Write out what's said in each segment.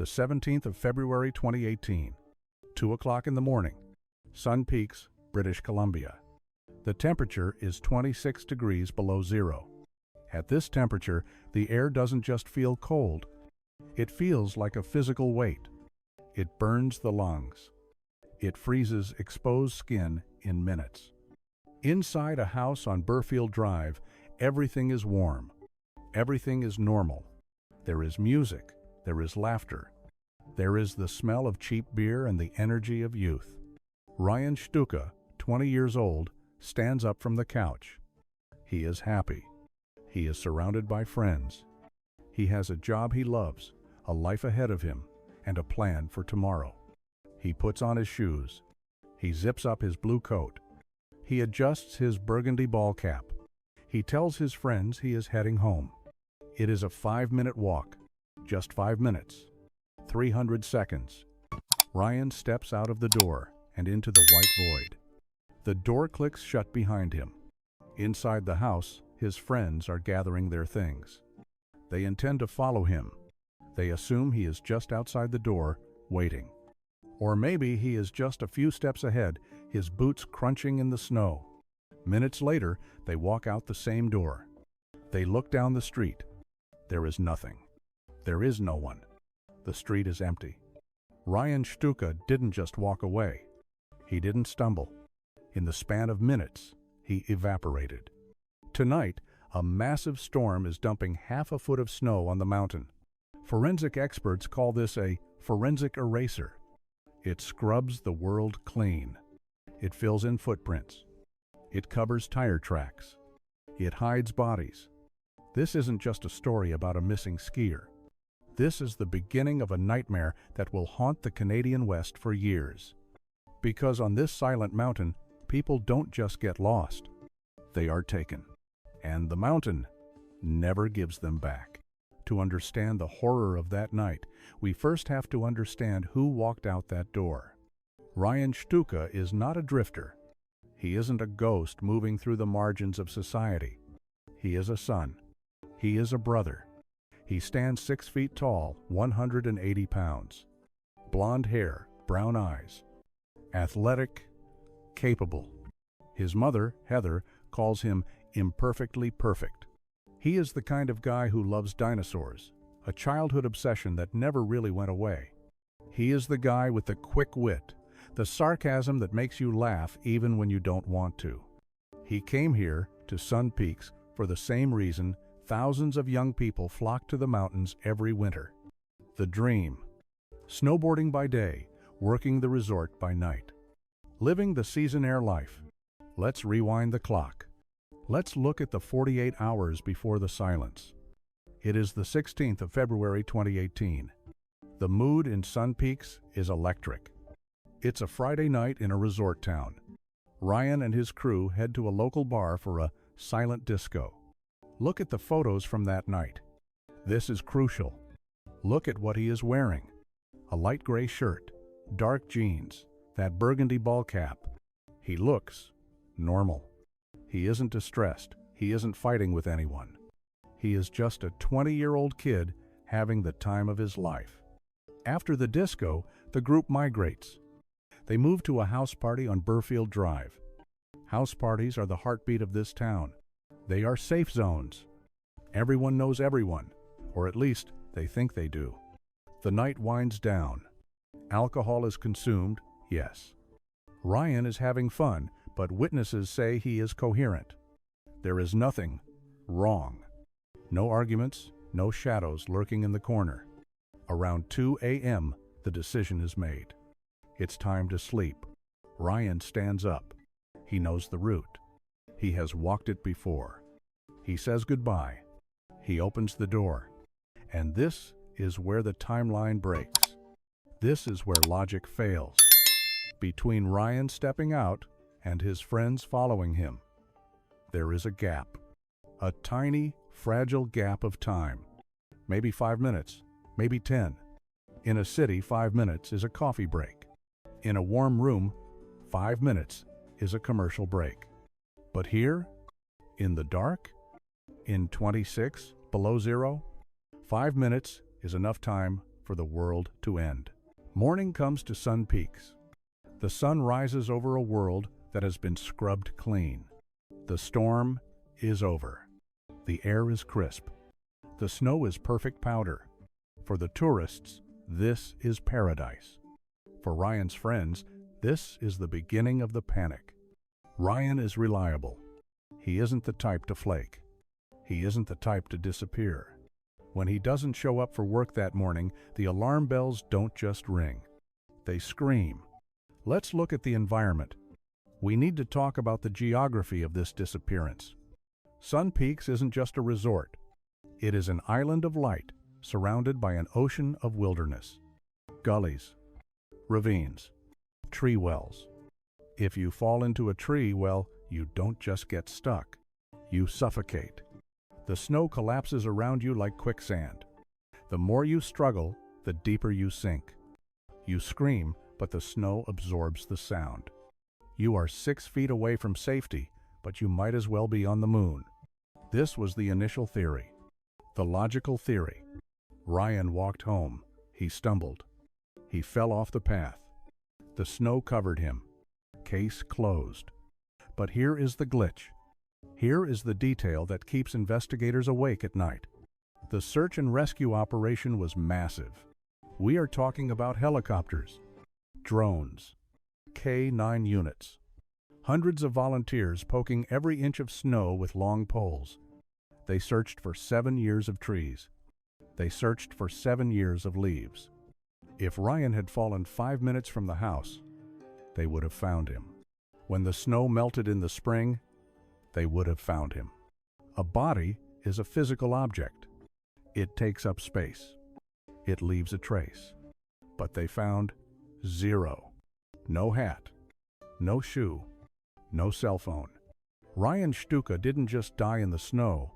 the 17th of February 2018, 2 o'clock in the morning, Sun Peaks, British Columbia. The temperature is 26 degrees below zero. At this temperature, the air doesn't just feel cold. It feels like a physical weight. It burns the lungs. It freezes exposed skin in minutes. Inside a house on Burfield Drive, everything is warm. Everything is normal. There is music. There is laughter. There is the smell of cheap beer and the energy of youth. Ryan Shtuka, 20 years old, stands up from the couch. He is happy. He is surrounded by friends. He has a job he loves, a life ahead of him, and a plan for tomorrow. He puts on his shoes. He zips up his blue coat. He adjusts his burgundy ball cap. He tells his friends he is heading home. It is a 5-minute walk. Just 5 minutes. 300 seconds. Ryan steps out of the door and into the white void. The door clicks shut behind him. Inside the house, his friends are gathering their things. They intend to follow him. They assume he is just outside the door, waiting. Or maybe he is just a few steps ahead, his boots crunching in the snow. Minutes later, they walk out the same door. They look down the street. There is nothing. There is no one. The street is empty. Ryan Shtuka didn't just walk away. He didn't stumble. In the span of minutes, he evaporated. Tonight, a massive storm is dumping half a foot of snow on the mountain. Forensic experts call this a forensic eraser. It scrubs the world clean. It fills in footprints. It covers tire tracks. It hides bodies. This isn't just a story about a missing skier. This is the beginning of a nightmare that will haunt the Canadian West for years. Because on this silent mountain, people don't just get lost. They are taken. And the mountain never gives them back. To understand the horror of that night, we first have to understand who walked out that door. Ryan Shtuka is not a drifter. He isn't a ghost moving through the margins of society. He is a son. He is a brother. He stands 6 feet tall, 180 pounds. Blonde hair, brown eyes. Athletic, capable. His mother, Heather, calls him imperfectly perfect. He is the kind of guy who loves dinosaurs, a childhood obsession that never really went away. He is the guy with the quick wit, the sarcasm that makes you laugh even when you don't want to. He came here, to Sun Peaks, for the same reason thousands of young people flock to the mountains every winter. The dream. Snowboarding by day, working the resort by night. Living the season-air life. Let's rewind the clock. Let's look at the 48 hours before the silence. It is the 16th of February 2018. The mood in Sun Peaks is electric. It's a Friday night in a resort town. Ryan and his crew head to a local bar for a silent disco. Look at the photos from that night. This is crucial. Look at what he is wearing. A light gray shirt, dark jeans, that burgundy ball cap. He looks normal. He isn't distressed. He isn't fighting with anyone. He is just a 20-year-old kid having the time of his life. After the disco, the group migrates. They move to a house party on Burfield Drive. House parties are the heartbeat of this town. They are safe zones. Everyone knows everyone, or at least they think they do. The night winds down. Alcohol is consumed, yes. Ryan is having fun, but witnesses say he is coherent. There is nothing wrong. No arguments, no shadows lurking in the corner. Around 2 a.m., the decision is made. It's time to sleep. Ryan stands up. He knows the route. He has walked it before. He says goodbye. He opens the door. And this is where the timeline breaks. This is where logic fails. Between Ryan stepping out and his friends following him, there is a gap. A tiny, fragile gap of time. Maybe 5 minutes, maybe 10. In a city, 5 minutes is a coffee break. In a warm room, 5 minutes is a commercial break. But here, in the dark, in 26 below zero, 5 minutes is enough time for the world to end. Morning comes to Sun Peaks. The sun rises over a world that has been scrubbed clean. The storm is over. The air is crisp. The snow is perfect powder. For the tourists, this is paradise. For Ryan's friends, this is the beginning of the panic. Ryan is reliable. He isn't the type to flake. He isn't the type to disappear. When he doesn't show up for work that morning, the alarm bells don't just ring. They scream. Let's look at the environment. We need to talk about the geography of this disappearance. Sun Peaks isn't just a resort. It is an island of light surrounded by an ocean of wilderness. Gullies, ravines, tree wells. If you fall into a tree, well, you don't just get stuck. You suffocate. The snow collapses around you like quicksand. The more you struggle, the deeper you sink. You scream, but the snow absorbs the sound. You are 6 feet away from safety, but you might as well be on the moon. This was the initial theory. The logical theory. Ryan walked home. He stumbled. He fell off the path. The snow covered him. Case closed. But here is the glitch. Here is the detail that keeps investigators awake at night. The search and rescue operation was massive. We are talking about helicopters, drones, K-9 units, hundreds of volunteers poking every inch of snow with long poles. They searched for 7 years of trees. They searched for 7 years of leaves. If Ryan had fallen 5 minutes from the house, they would have found him. When the snow melted in the spring, they would have found him. A body is a physical object. It takes up space. It leaves a trace. But they found 0. No hat, no shoe, no cell phone. Ryan Shtuka didn't just die in the snow.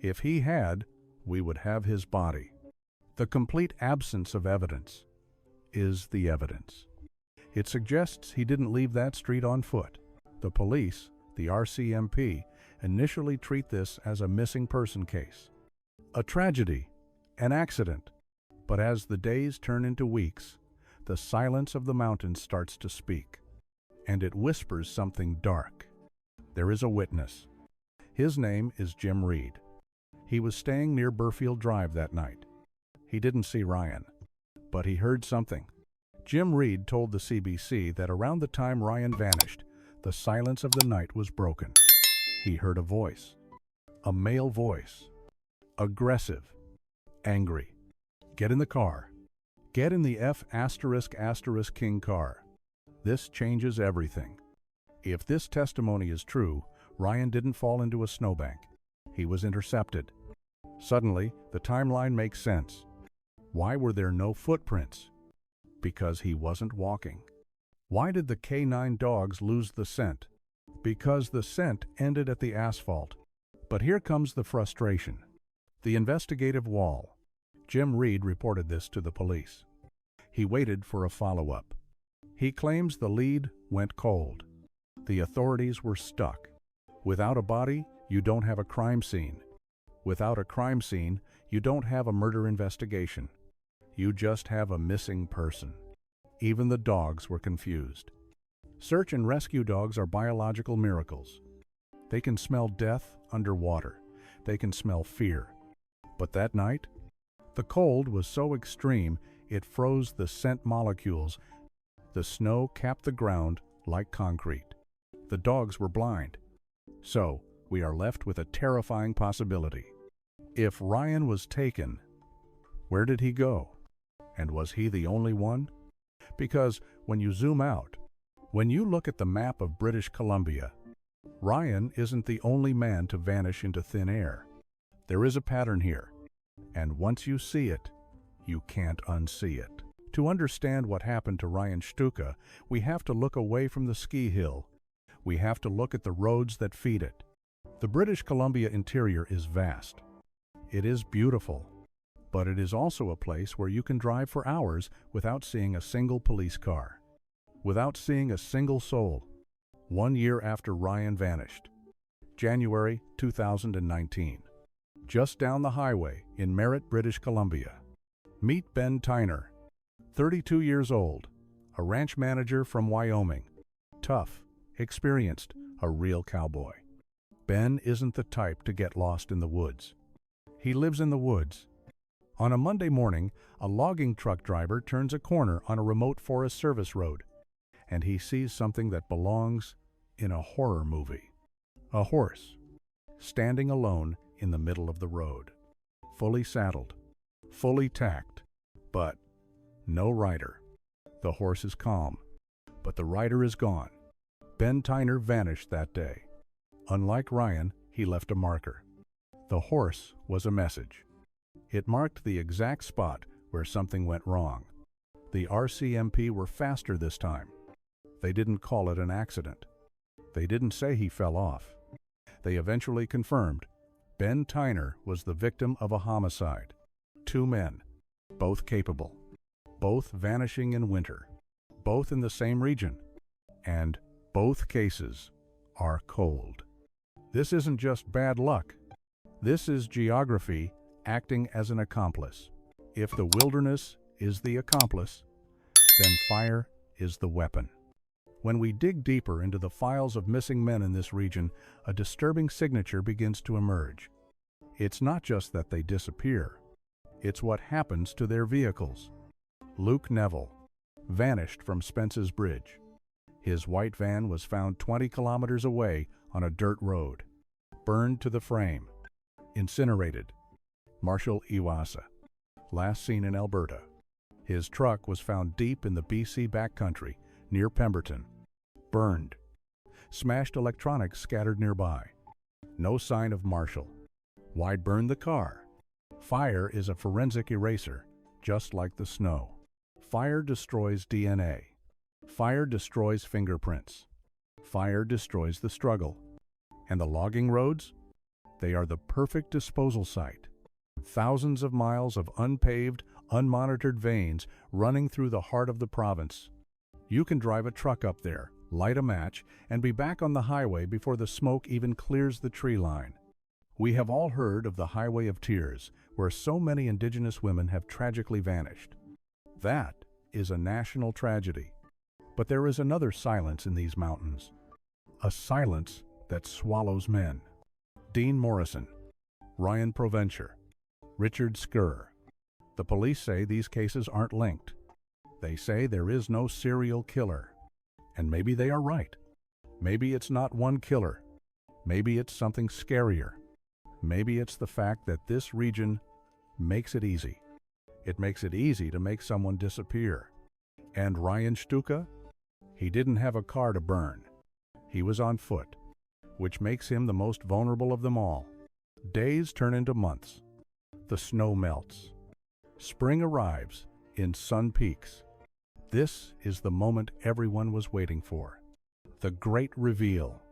If he had, we would have his body. The complete absence of evidence is the evidence. It suggests he didn't leave that street on foot. The police, the RCMP, initially treat this as a missing person case. A tragedy, an accident. But as the days turn into weeks, the silence of the mountains starts to speak, and it whispers something dark. There is a witness. His name is Jim Reed. He was staying near Burfield Drive that night. He didn't see Ryan, but he heard something. Jim Reed told the CBC that around the time Ryan vanished, the silence of the night was broken. He heard a voice, a male voice, aggressive, angry. Get in the car. Get in the F***King car. This changes everything. If this testimony is true, Ryan didn't fall into a snowbank. He was intercepted. Suddenly, the timeline makes sense. Why were there no footprints? Because he wasn't walking. Why did the K-9 dogs lose the scent? Because the scent ended at the asphalt. But here comes the frustration. The investigative wall. Jim Reed reported this to the police. He waited for a follow-up. He claims the lead went cold. The authorities were stuck. Without a body, you don't have a crime scene. Without a crime scene, you don't have a murder investigation. You just have a missing person. Even the dogs were confused. Search and rescue dogs are biological miracles. They can smell death underwater. They can smell fear. But that night, the cold was so extreme it froze the scent molecules. The snow capped the ground like concrete. The dogs were blind. So, we are left with a terrifying possibility. If Ryan was taken, where did he go? And was he the only one? Because when you zoom out, when you look at the map of British Columbia, Ryan isn't the only man to vanish into thin air. There is a pattern here, and once you see it, you can't unsee it. To understand what happened to Ryan Shtuka, we have to look away from the ski hill. We have to look at the roads that feed it. The British Columbia interior is vast. It is beautiful, but it is also a place where you can drive for hours without seeing a single police car, without seeing a single soul. 1 year after Ryan vanished, January 2019, just down the highway in Merritt, British Columbia, Meet Ben Tyner, 32 years old, a ranch manager from Wyoming. Tough, experienced, a real cowboy. Ben isn't the type to get lost in the woods. He lives in the woods. On a Monday morning, a logging truck driver turns a corner on a remote Forest Service road, and he sees something that belongs in a horror movie. A horse, standing alone in the middle of the road, fully saddled, fully tacked, but no rider. The horse is calm, but the rider is gone. Ben Tyner vanished that day. Unlike Ryan, he left a marker. The horse was a message. It marked the exact spot where something went wrong. The RCMP were faster this time. They didn't call it an accident. They didn't say he fell off. They eventually confirmed Ben Tyner was the victim of a homicide. 2 men, both capable, both vanishing in winter, both in the same region, and both cases are cold. This isn't just bad luck. This is geography acting as an accomplice. If the wilderness is the accomplice, then fire is the weapon. When we dig deeper into the files of missing men in this region, a disturbing signature begins to emerge. It's not just that they disappear, it's what happens to their vehicles. Luke Neville vanished from Spence's Bridge. His white van was found 20 kilometers away on a dirt road, burned to the frame, incinerated. Marshall Iwasa, last seen in Alberta. His truck was found deep in the BC backcountry near Pemberton, burned. Smashed electronics scattered nearby. No sign of Marshall. Why burn the car? Fire is a forensic eraser, just like the snow. Fire destroys DNA. Fire destroys fingerprints. Fire destroys the struggle. And the logging roads? They are the perfect disposal site. Thousands of miles of unpaved, unmonitored veins running through the heart of the province. You can drive a truck up there, light a match, and be back on the highway before the smoke even clears the tree line. We have all heard of the Highway of Tears, where so many Indigenous women have tragically vanished. That is a national tragedy. But there is another silence in these mountains. A silence that swallows men. Dean Morrison, Ryan Provencher, Richard Skur. The police say these cases aren't linked. They say there is no serial killer. And maybe they are right. Maybe it's not one killer. Maybe it's something scarier. Maybe it's the fact that this region makes it easy. It makes it easy to make someone disappear. And Ryan Shtuka? He didn't have a car to burn. He was on foot, which makes him the most vulnerable of them all. Days turn into months. The snow melts. Spring arrives in Sun Peaks. This is the moment everyone was waiting for. The great reveal.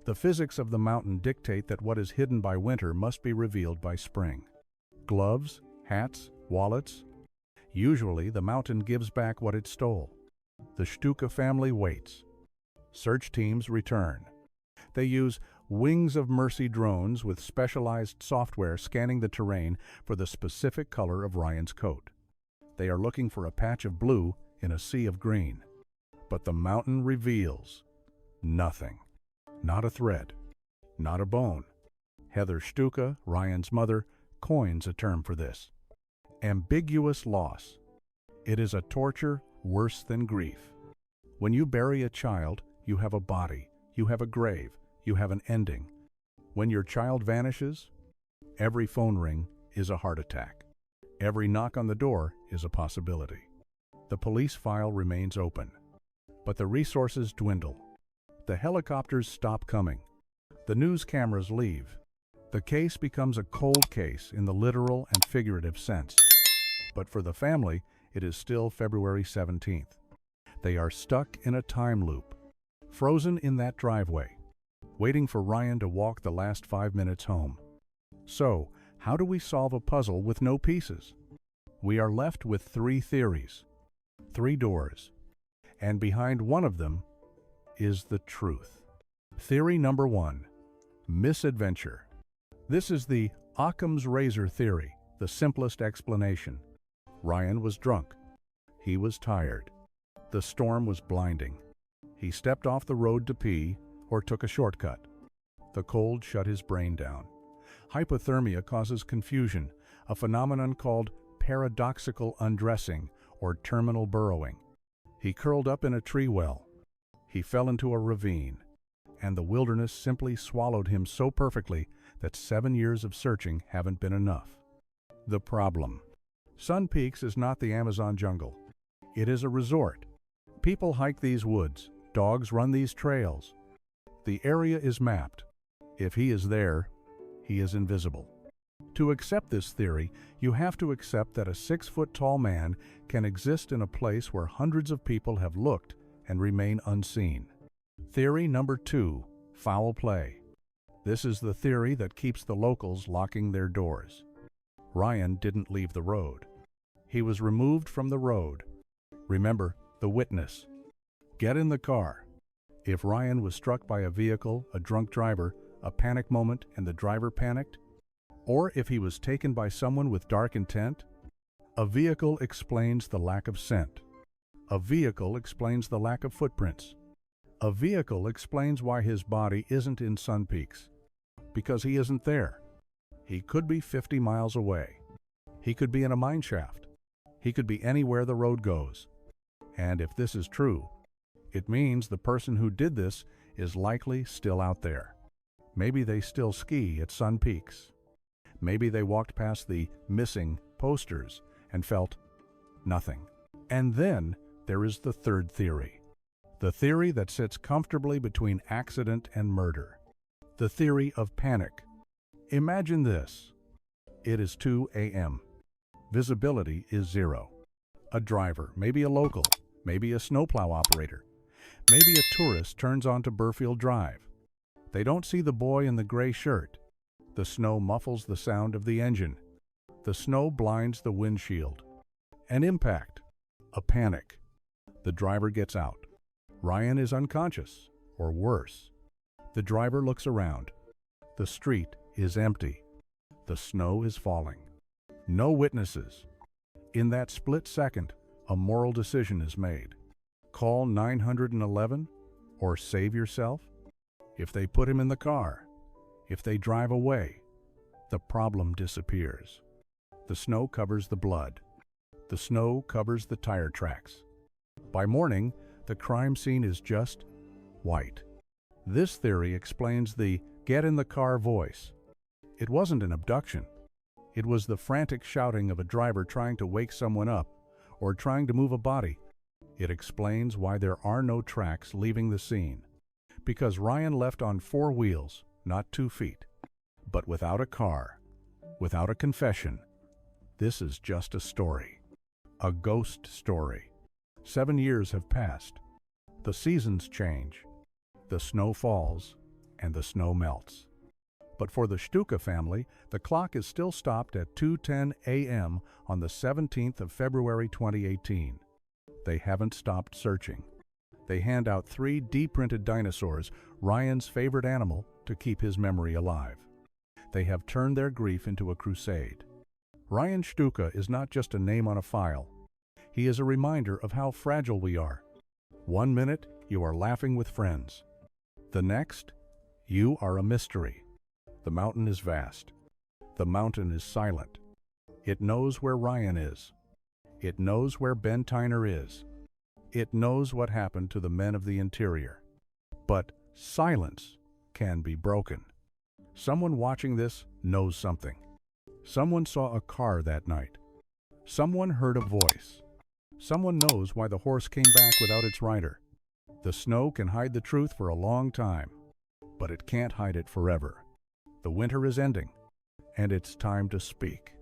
The physics of the mountain dictate that what is hidden by winter must be revealed by spring. Gloves, hats, wallets. Usually the mountain gives back what it stole. The Shtuka family waits. Search teams return. They use Wings of Mercy drones with specialized software scanning the terrain for the specific color of Ryan's coat. They are looking for a patch of blue in a sea of green. But the mountain reveals nothing. Not a thread. Not a bone. Heather Shtuka, Ryan's mother, coins a term for this. Ambiguous loss. It is a torture worse than grief. When you bury a child, you have a body, you have a grave, you have an ending. When your child vanishes, every phone ring is a heart attack. Every knock on the door is a possibility. The police file remains open, but the resources dwindle. The helicopters stop coming. The news cameras leave. The case becomes a cold case in the literal and figurative sense. But for the family, it is still February 17th. They are stuck in a time loop, frozen in that driveway, waiting for Ryan to walk the last 5 minutes home. So, how do we solve a puzzle with no pieces? We are left with 3 theories, 3 doors, and behind one of them is the truth. Theory number 1, Misadventure. This is the Occam's razor theory, the simplest explanation. Ryan was drunk. He was tired. The storm was blinding. He stepped off the road to pee or took a shortcut. The cold shut his brain down. Hypothermia causes confusion, a phenomenon called paradoxical undressing or terminal burrowing. He curled up in a tree well. He fell into a ravine, and the wilderness simply swallowed him so perfectly that 7 years of searching haven't been enough. The problem: Sun Peaks is not the Amazon jungle. It is a resort. People hike these woods. Dogs run these trails. The area is mapped. If he is there, he is invisible. To accept this theory, you have to accept that a 6-foot-tall man can exist in a place where hundreds of people have looked and remain unseen. Theory number 2, foul play. This is the theory that keeps the locals locking their doors. Ryan didn't leave the road. He was removed from the road. Remember, the witness. Get in the car. If Ryan was struck by a vehicle, a drunk driver, a panic moment, and the driver panicked, or if he was taken by someone with dark intent, a vehicle explains the lack of scent. A vehicle explains the lack of footprints. A vehicle explains why his body isn't in Sun Peaks. Because he isn't there. He could be 50 miles away. He could be in a mine shaft. He could be anywhere the road goes. And if this is true, it means the person who did this is likely still out there. Maybe they still ski at Sun Peaks. Maybe they walked past the missing posters and felt nothing. And then there is the third theory. The theory that sits comfortably between accident and murder. The theory of panic. Imagine this. It is 2 a.m. Visibility is 0. A driver, maybe a local, maybe a snowplow operator, maybe a tourist turns onto Burfield Drive. They don't see the boy in the gray shirt. The snow muffles the sound of the engine. The snow blinds the windshield. An impact. A panic. The driver gets out. Ryan is unconscious, or worse. The driver looks around. The street is empty. The snow is falling. No witnesses. In that split second, a moral decision is made. Call 911 or save yourself? If they put him in the car, if they drive away, the problem disappears. The snow covers the blood. The snow covers the tire tracks. By morning, the crime scene is just white. This theory explains the "get in the car" voice. It wasn't an abduction. It was the frantic shouting of a driver trying to wake someone up or trying to move a body. It explains why there are no tracks leaving the scene. Because Ryan left on 4 wheels, not 2 feet. But without a car, without a confession, this is just a story. A ghost story. 7 years have passed. The seasons change. The snow falls, and the snow melts. But for the Shtuka family, the clock is still stopped at 2:10 a.m. on the 17th of February 2018. They haven't stopped searching. They hand out 3 D-printed dinosaurs, Ryan's favorite animal, to keep his memory alive. They have turned their grief into a crusade. Ryan Shtuka is not just a name on a file. He is a reminder of how fragile we are. 1 minute, you are laughing with friends. The next, you are a mystery. The mountain is vast. The mountain is silent. It knows where Ryan is. It knows where Ben Tyner is. It knows what happened to the men of the interior. But silence can be broken. Someone watching this knows something. Someone saw a car that night. Someone heard a voice. Someone knows why the horse came back without its rider. The snow can hide the truth for a long time, but it can't hide it forever. The winter is ending, and it's time to speak.